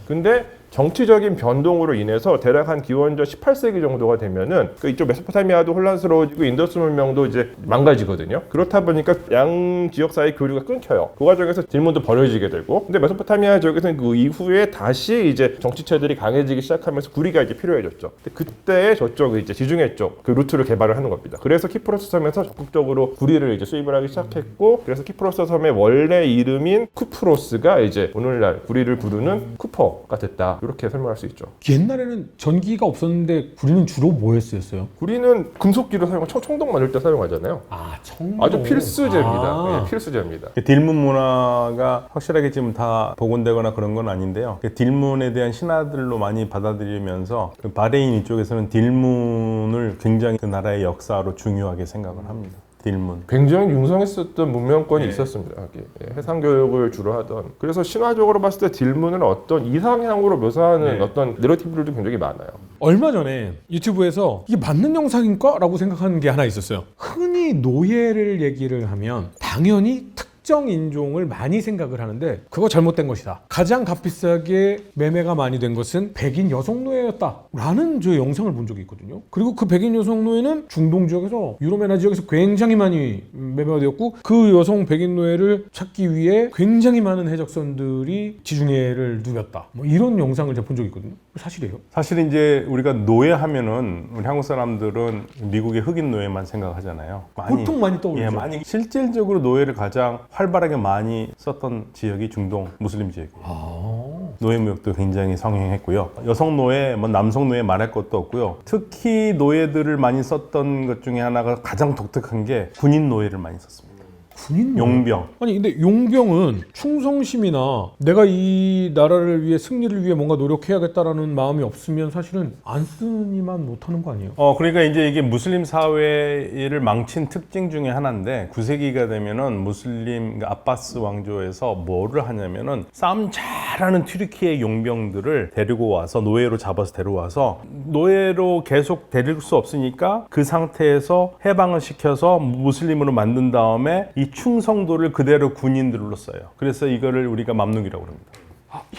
근데 정치적인 변동으로 인해서 대략 한 기원전 18세기 정도가 되면은 그 이쪽 메소포타미아도 혼란스러워지고 인더스 문명도 이제 망가지거든요. 그렇다 보니까 양 지역 사이 교류가 끊겨요. 그 과정에서 딜문도 버려지게 되고, 근데 메소포타미아 지역에서는 그 이후에 다시 이제 정치체들이 강해지기 시작하면서 구리가 이제 필요해졌죠. 근데 그때 저쪽 이제 지중해 쪽 그 루트를 개발을 하는 겁니다. 그래서 키프로스 섬에서 적극적으로 구리를 이제 수입을 하기 시작했고, 그래서 키프로스 섬의 원래 이름인 쿠프로스가 이제 오늘날 구리를 부르는 쿠퍼가 됐다. 이렇게 설명할 수 있죠. 옛날에는 전기가 없었는데 구리는 주로 뭐에 쓰였어요? 구리는 금속기로 총동 만들 때 사용하잖아요. 청동. 아주 필수제입니다. 네, 필수제입니다. 딜문 문화가 확실하게 지금 다 복원되거나 그런 건 아닌데요. 딜문에 대한 신화들로 많이 받아들이면서 그 바레인 이쪽에서는 딜문을 굉장히 그 나라의 역사로 중요하게 생각을 합니다. 딜문. 굉장히 융성했었던 문명권이 있었습니다. 해상 교육을 주로 하던. 그래서 신화적으로 봤을 때 딜문은 어떤 이상향으로 묘사하는 어떤 내러티브들도 굉장히 많아요. 얼마 전에 유튜브에서 이게 맞는 영상인가? 라고 생각하는 게 하나 있었어요. 흔히 노예를 얘기를 하면 당연히 특정 인종을 많이 생각을 하는데 그거 잘못된 것이다. 가장 값비싸게 매매가 많이 된 것은 백인 여성 노예였다 라는 저 영상을 본 적이 있거든요. 그리고 그 백인 여성 노예는 중동 지역에서 유럽이나 지역에서 굉장히 많이 매매가 되었고, 그 여성 백인 노예를 찾기 위해 굉장히 많은 해적선들이 지중해를 누볐다, 뭐 이런 영상을 제가 본 적이 있거든요. 사실이에요? 사실 이제 우리가 노예하면은 우리 한국 사람들은 미국의 흑인 노예만 생각하잖아요. 보통 많이 떠오르죠. 많이 실질적으로 노예를 가장 활발하게 많이 썼던 지역이 중동 무슬림 지역이에요. 노예 무역도 굉장히 성행했고요. 여성 노예, 뭐 남성 노예 말할 것도 없고요. 특히 노예들을 많이 썼던 것 중에 하나가 가장 독특한 게 군인 노예를 많이 썼습니다. 군인 용병. 아니 근데 용병은 충성심이나 내가 이 나라를 위해 승리를 위해 뭔가 노력해야겠다라는 마음이 없으면 사실은 안 쓰니만 못하는 거 아니에요? 그러니까 이제 이게 무슬림 사회를 망친 특징 중에 하나인데 9세기가 되면은 무슬림 아바스 왕조에서 뭐를 하냐면은 싸움 잘하는 튀르키예 용병들을 데리고 와서 노예로 잡아서 데려와서 노예로 계속 데릴 수 없으니까 그 상태에서 해방을 시켜서 무슬림으로 만든 다음에 이 충성도를 그대로 군인들로 써요. 그래서 이거를 우리가 맘누기라고 합니다.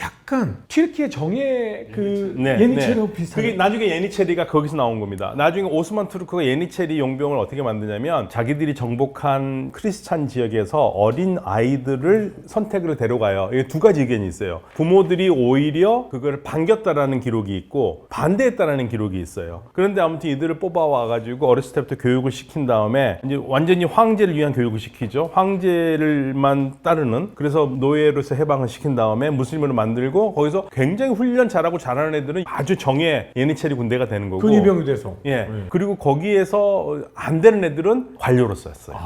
약간 튀르키예 정예 그 예니체리하고 비슷하게. 그게 나중에 예니체리가 거기서 나온 겁니다. 나중에 오스만 투르크가 예니체리 용병을 어떻게 만드냐면 자기들이 정복한 크리스찬 지역에서 어린 아이들을 선택으로 데려가요. 이게 두 가지 의견이 있어요. 부모들이 오히려 그걸 반겼다라는 기록이 있고 반대했다라는 기록이 있어요. 그런데 아무튼 이들을 뽑아와가지고 어렸을 때부터 교육을 시킨 다음에 이제 완전히 황제를 위한 교육을 시키죠. 황제를만 따르는. 그래서 노예로서 해방을 시킨 다음에 무슬림으로 만들고 거기서 굉장히 훈련 잘하고 잘하는 애들은 아주 정예 예니체리 군대가 되는 거고 근위병이 돼서. 그리고 거기에서 안 되는 애들은 관료로 썼어요.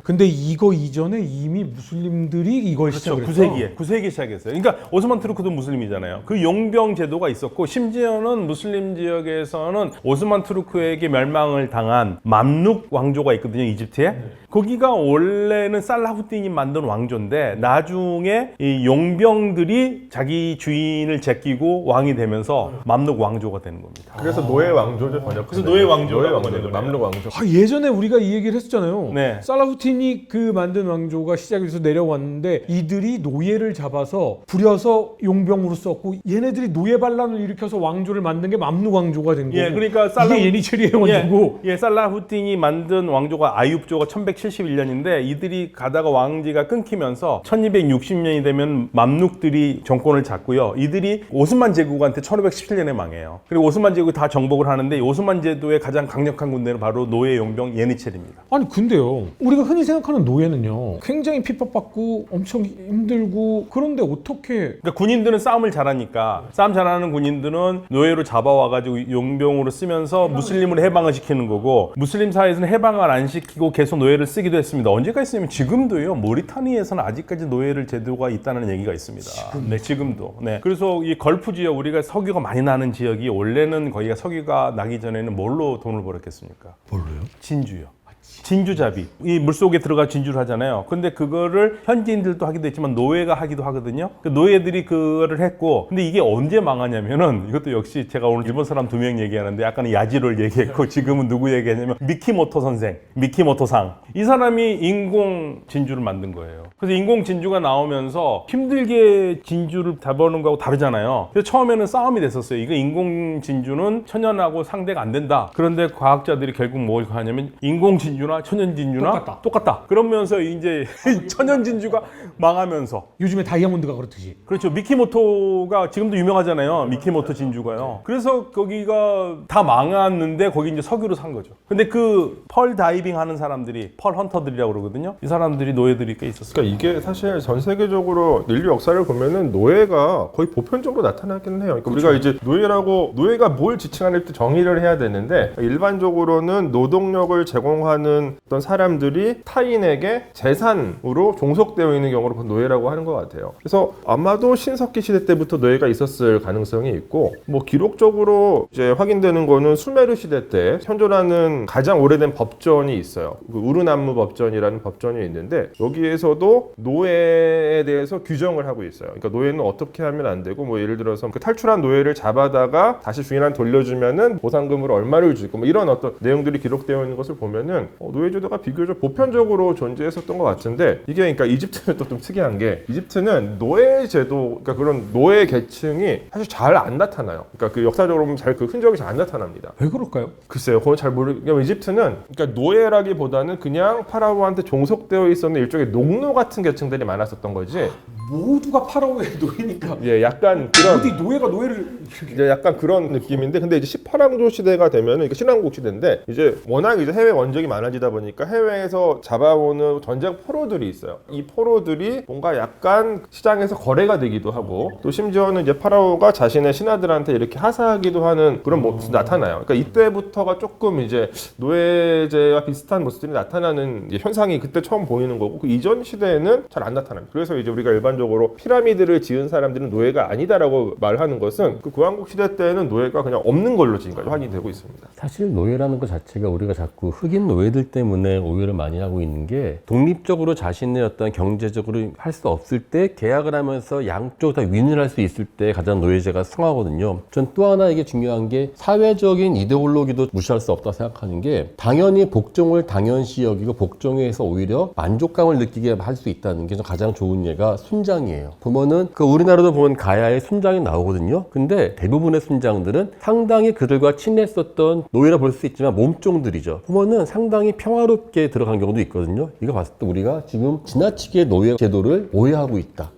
근데 이거 이전에 이미 무슬림들이 이걸 그렇죠. 시작했어. 9세기에 시작했어요. 그러니까 오스만 투르크도 무슬림이잖아요. 그 용병 제도가 있었고 심지어는 무슬림 지역에서는 오스만 투르크에게 멸망을 당한 맘룩 왕조가 있거든요. 이집트에. 거기가 원래는 살라후딘이 만든 왕조인데 나중에 이 용병들이 자기 주인을 제끼고 왕이 되면서 맘룩 왕조가 되는 겁니다. 그래서 노예 왕조를 번역. 그래서 노예 왕조라고 노예 왕조, 번역을 맘룩 왕조. 예전에 우리가 이 얘기를 했었잖아요. 네. 살라후틴이 그 만든 왕조가 시작이 돼서 내려왔는데 이들이 노예를 잡아서 부려서 용병으로 썼고 얘네들이 노예 반란을 일으켜서 왕조를 만든 게 맘룩 왕조가 된 거고. 예, 그러니까 이게 예니체리의 왕조고. 예, 살라후딘이 만든 왕조가 아윳조가 1171년인데 이들이 가다가 왕지가 끊기면서 1260년이 되면 맘룩들이 정권을 잡고요. 이들이 오스만 제국한테 1517년에 망해요. 그리고 오스만 제국이 다 정복을 하는데 이 오스만 제도의 가장 강력한 군대는 바로 노예 용병 예니체리입니다. 아니 근데요. 우리가 흔히 생각하는 노예는요. 굉장히 핍박받고 엄청 힘들고 그런데 어떻게 그러니까 군인들은 싸움을 잘하니까 싸움 잘하는 군인들은 노예로 잡아와가지고 용병으로 쓰면서 무슬림을 해방을 시키는 거고 무슬림 사회에서는 해방을 안 시키고 계속 노예를 쓰기도 했습니다. 언제가 있으면 지금도요. 모리타니아에서는 아직까지 노예를 제도가 있다는 얘기가 있습니다. 네, 지금도. 네. 그래서 이 걸프 지역 우리가 석유가 많이 나는 지역이 원래는 거기가 석유가 나기 전에는 뭘로 돈을 벌었겠습니까? 뭘로요? 진주요. 진주잡이. 이 물속에 들어가 진주를 하잖아요. 근데 그거를 현지인들도 하기도 했지만 노예가 하기도 하거든요. 그 노예들이 그거를 했고 근데 이게 언제 망하냐면은 이것도 역시 제가 오늘 일본 사람 2명 얘기하는데 약간은 야지로를 얘기했고 지금은 누구 얘기하냐면 미키모토 선생, 미키모토상. 이 사람이 인공 진주를 만든 거예요. 그래서 인공 진주가 나오면서 힘들게 진주를 잡아오는 거하고 다르잖아요. 그래서 처음에는 싸움이 됐었어요. 이거 인공 진주는 천연하고 상대가 안 된다. 그런데 과학자들이 결국 뭘 하냐면 인공 진주나 천연 진주나 똑같다. 그러면서 이제 천연 진주가 망하면서 요즘에 다이아몬드가 그렇듯이. 그렇죠. 미키모토가 지금도 유명하잖아요. 미키모토 진주가요. 그래서 거기가 다 망했는데 거기 이제 석유로 산 거죠. 근데 그 펄 다이빙 하는 사람들이 펄 헌터들이라고 그러거든요. 이 사람들이 노예들이 꽤 있었어요. 그러니까 이게 사실 전 세계적으로 인류 역사를 보면은 노예가 거의 보편적으로 나타나긴 해요. 그러니까 우리가 이제 노예가 뭘 지칭하는지 정의를 해야 되는데 일반적으로는 노동력을 제공하는 어떤 사람들이 타인에게 재산으로 종속되어 있는 경우를 노예라고 하는 것 같아요. 그래서 아마도 신석기 시대 때부터 노예가 있었을 가능성이 있고 뭐 기록적으로 이제 확인되는 거는 수메르 시대 때 현존하는 가장 오래된 법전이 있어요. 그 우르남무 법전이라는 법전이 있는데 여기에서도 노예에 대해서 규정을 하고 있어요. 그러니까 노예는 어떻게 하면 안 되고 뭐 예를 들어서 그 탈출한 노예를 잡아다가 다시 주인한테 돌려주면은 보상금으로 얼마를 주고 뭐 이런 어떤 내용들이 기록되어 있는 것을 보면은 노예 제도가 비교적 보편적으로 존재했었던 것 같은데 이게 그러니까 이집트는 또 좀 특이한 게 이집트는 노예 제도 그러니까 그런 노예 계층이 사실 잘 안 나타나요. 그러니까 그 역사적으로 보면 잘 그 흔적이 잘 안 나타납니다. 왜 그럴까요? 글쎄요, 그건 잘 모르겠는데 이집트는 그러니까 노예라기보다는 그냥 파라오한테 종속되어 있었는 일종의 농노 같은 계층들이 많았었던 거지. 모두가 파라오의 노예니까. 예, 약간 그런 어디 노예가 노예를 이제 약간 그런 느낌인데 근데 이제 18왕조 시대가 되면은 이게 신왕국 시대인데 이제 워낙 이제 해외 원적이 많아지다 보니까 해외에서 잡아오는 전쟁 포로들이 있어요. 이 포로들이 뭔가 약간 시장에서 거래가 되기도 하고 또 심지어는 이제 파라오가 자신의 신하들한테 이렇게 하사하기도 하는 그런 모습이 나타나요. 그러니까 이때부터가 조금 이제 노예제와 비슷한 모습들이 나타나는 이제 현상이 그때 처음 보이는 거고 그 이전 시대에는 잘 안 나타납니다. 그래서 이제 우리가 일반적으로 피라미드를 지은 사람들은 노예가 아니다라고 말하는 것은 그 구왕국 시대 때는 노예가 그냥 없는 걸로 지금까지 확인되고 있습니다. 사실 노예라는 것 자체가 우리가 자꾸 흑인 노예들 때문에 오해를 많이 하고 있는 게 독립적으로 자신의 어떤 경제적으로 할 수 없을 때 계약을 하면서 양쪽 다 윈을 할 수 있을 때 가장 노예제가 승하거든요. 전 또 하나 이게 중요한 게 사회적인 이데올로기도 무시할 수 없다 생각하는 게 당연히 복종을 당연시 여기고 복종에서 오히려 만족감을 느끼게 할 수 있다는 게 가장 좋은 예가 순장이에요. 보면은 그 우리나라도 보면 가야에 순장이 나오거든요. 근데 대부분의 순장들은 상당히 그들과 친했었던 노예라 볼 수 있지만 몸종들이죠. 보면은 상당히 평화롭게 들어간 경우도 있거든요. 이거 봤을 때 우리가 지금 지나치게 노예 제도를 오해하고 있다.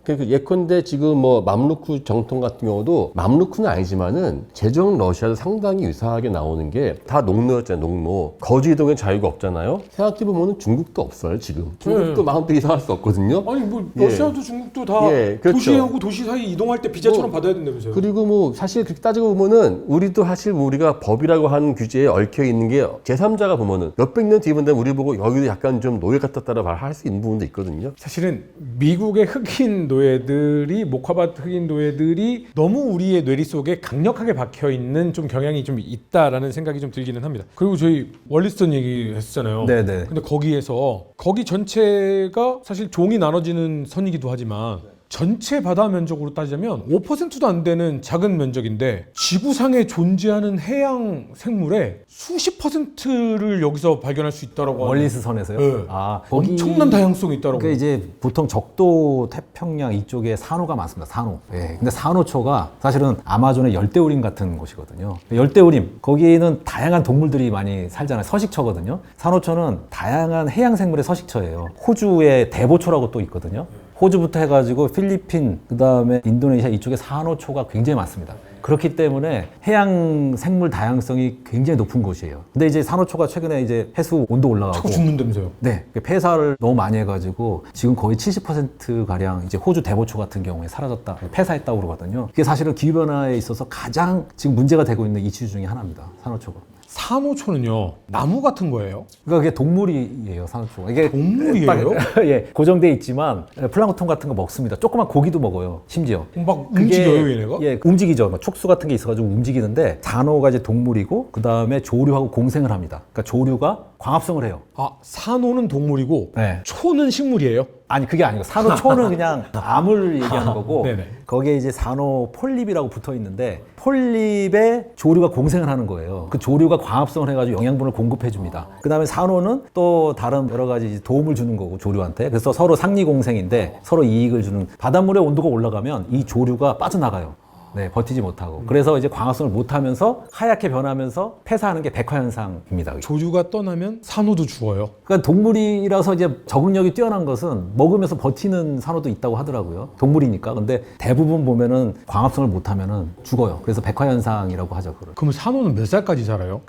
예컨대 지금 뭐 맘루크 정통 같은 경우도 맘루크는 아니지만은 제정 러시아도 상당히 유사하게 나오는 게 다 농노였잖아요. 농노. 거주 이동의 자유가 없잖아요. 생각해보면 중국도 없어요. 지금 중국도 마음대로 이동할 수 없거든요. 아니 뭐 러시아도 중국도 다 그렇죠. 도시하고 도시 사이 이동할 때 비자처럼 받아야 된다면서요. 그리고 뭐 사실 그렇게 따지고 보면은 우리도 사실 우리가 법이라고 하는 규제에 얽혀 있는 게 제3자가 보면은 몇백 년 뒤면 우리 보고 여기도 약간 좀 노예 같았다라 말할 수 있는 부분도 있거든요. 사실은 미국의 흑인 노예 노예들이 목화밭 흑인 노예들이 너무 우리의 뇌리 속에 강력하게 박혀 있는 좀 경향이 좀 있다라는 생각이 좀 들기는 합니다. 그리고 저희 월리스턴 얘기했잖아요. 네네. 근데 거기 전체가 사실 종이 나눠지는 선이기도 하지만 전체 바다 면적으로 따지자면 5%도 안 되는 작은 면적인데 지구상에 존재하는 해양 생물의 수십 %를 여기서 발견할 수 있다라고 하는 월리스 선에서요? 네. 아, 엄청난 다양성이 있다라고. 그러니까 이제 보통 적도 태평양 이쪽에 산호가 많습니다. 산호. 예. 근데 산호초가 사실은 아마존의 열대우림 같은 곳이거든요. 열대우림 거기는 다양한 동물들이 많이 살잖아요. 서식처거든요. 산호초는 다양한 해양 생물의 서식처예요. 호주의 대보초라고 또 있거든요. 호주부터 해가지고 필리핀, 그 다음에 인도네시아 이쪽에 산호초가 굉장히 많습니다. 그렇기 때문에 해양 생물 다양성이 굉장히 높은 곳이에요. 근데 이제 산호초가 최근에 이제 해수 온도 올라가고 자꾸 죽는다면서요. 네, 폐사를 너무 많이 해가지고 지금 거의 70% 가량 이제 호주 대보초 같은 경우에 사라졌다, 폐사했다고 그러거든요. 그게 사실은 기후 변화에 있어서 가장 지금 문제가 되고 있는 이슈 중에 하나입니다. 산호초가. 산호초는요 나무 같은 거예요? 그러니까 그게 동물이에요, 산호초가. 이게 동물이에요? 예, 고정돼 있지만 플랑크톤 같은 거 먹습니다. 조그만 고기도 먹어요, 심지어. 막 그게- 움직여요 얘네가? 예, 움직이죠. 막 촉수 같은 게 있어가지고 움직이는데 산호가 이제 동물이고 그 다음에 조류하고 공생을 합니다. 그러니까 조류가 광합성을 해요. 아 산호는 동물이고 네. 초는 식물이에요? 아니 그게 아니고 산호초는 그냥 암을 얘기하는 거고 네네. 거기에 이제 산호 폴립이라고 붙어 있는데 폴립에 조류가 공생을 하는 거예요. 그 조류가 광합성을 해가지고 영양분을 공급해 줍니다. 그 다음에 산호는 또 다른 여러 가지 이제 도움을 주는 거고 조류한테. 그래서 서로 상리 공생인데 서로 이익을 주는. 바닷물의 온도가 올라가면 이 조류가 빠져나가요. 네, 버티지 못하고. 그래서 이제 광합성을 못하면서 하얗게 변하면서 폐사하는 게 백화현상입니다. 그게. 조류가 떠나면 산호도 죽어요. 그러니까 동물이라서 이제 적응력이 뛰어난 것은 먹으면서 버티는 산호도 있다고 하더라고요. 동물이니까. 근데 대부분 보면은 광합성을 못하면은 죽어요. 그래서 백화현상이라고 하죠. 그걸. 그럼 산호는 몇 살까지 살아요?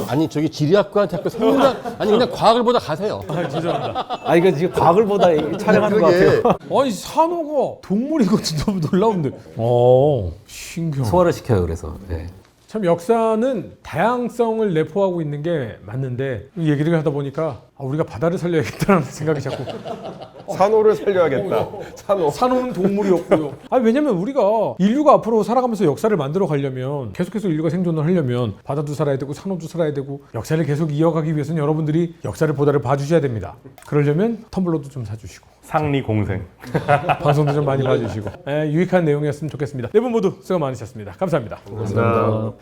아니 저기 지리학과한테 자꾸 생물학 아니 그냥 과학을 보다 가세요. 아, 이거 지금 과학을 보다 촬영하는 것 같아요. 아니 산호가 동물이거든. 너무 놀라운데. 신기하다. 소화를 시켜요, 그래서. 네. 참 역사는 다양성을 내포하고 있는 게 맞는데 이 얘기를 하다 보니까 우리가 바다를 살려야겠다는 생각이 자꾸. 산호를 살려야겠다. 산호. 산호는 동물이었고요. 왜냐면 우리가 인류가 앞으로 살아가면서 역사를 만들어 가려면 계속해서 인류가 생존을 하려면 바다도 살아야 되고 산호도 살아야 되고 역사를 계속 이어가기 위해서는 여러분들이 역사를 보다를 봐주셔야 됩니다. 그러려면 텀블러도 좀 사주시고 상리 공생. 방송도 좀 많이 봐주시고 유익한 내용이었으면 좋겠습니다. 네 분 모두 수고 많으셨습니다. 감사합니다. 감사합니다.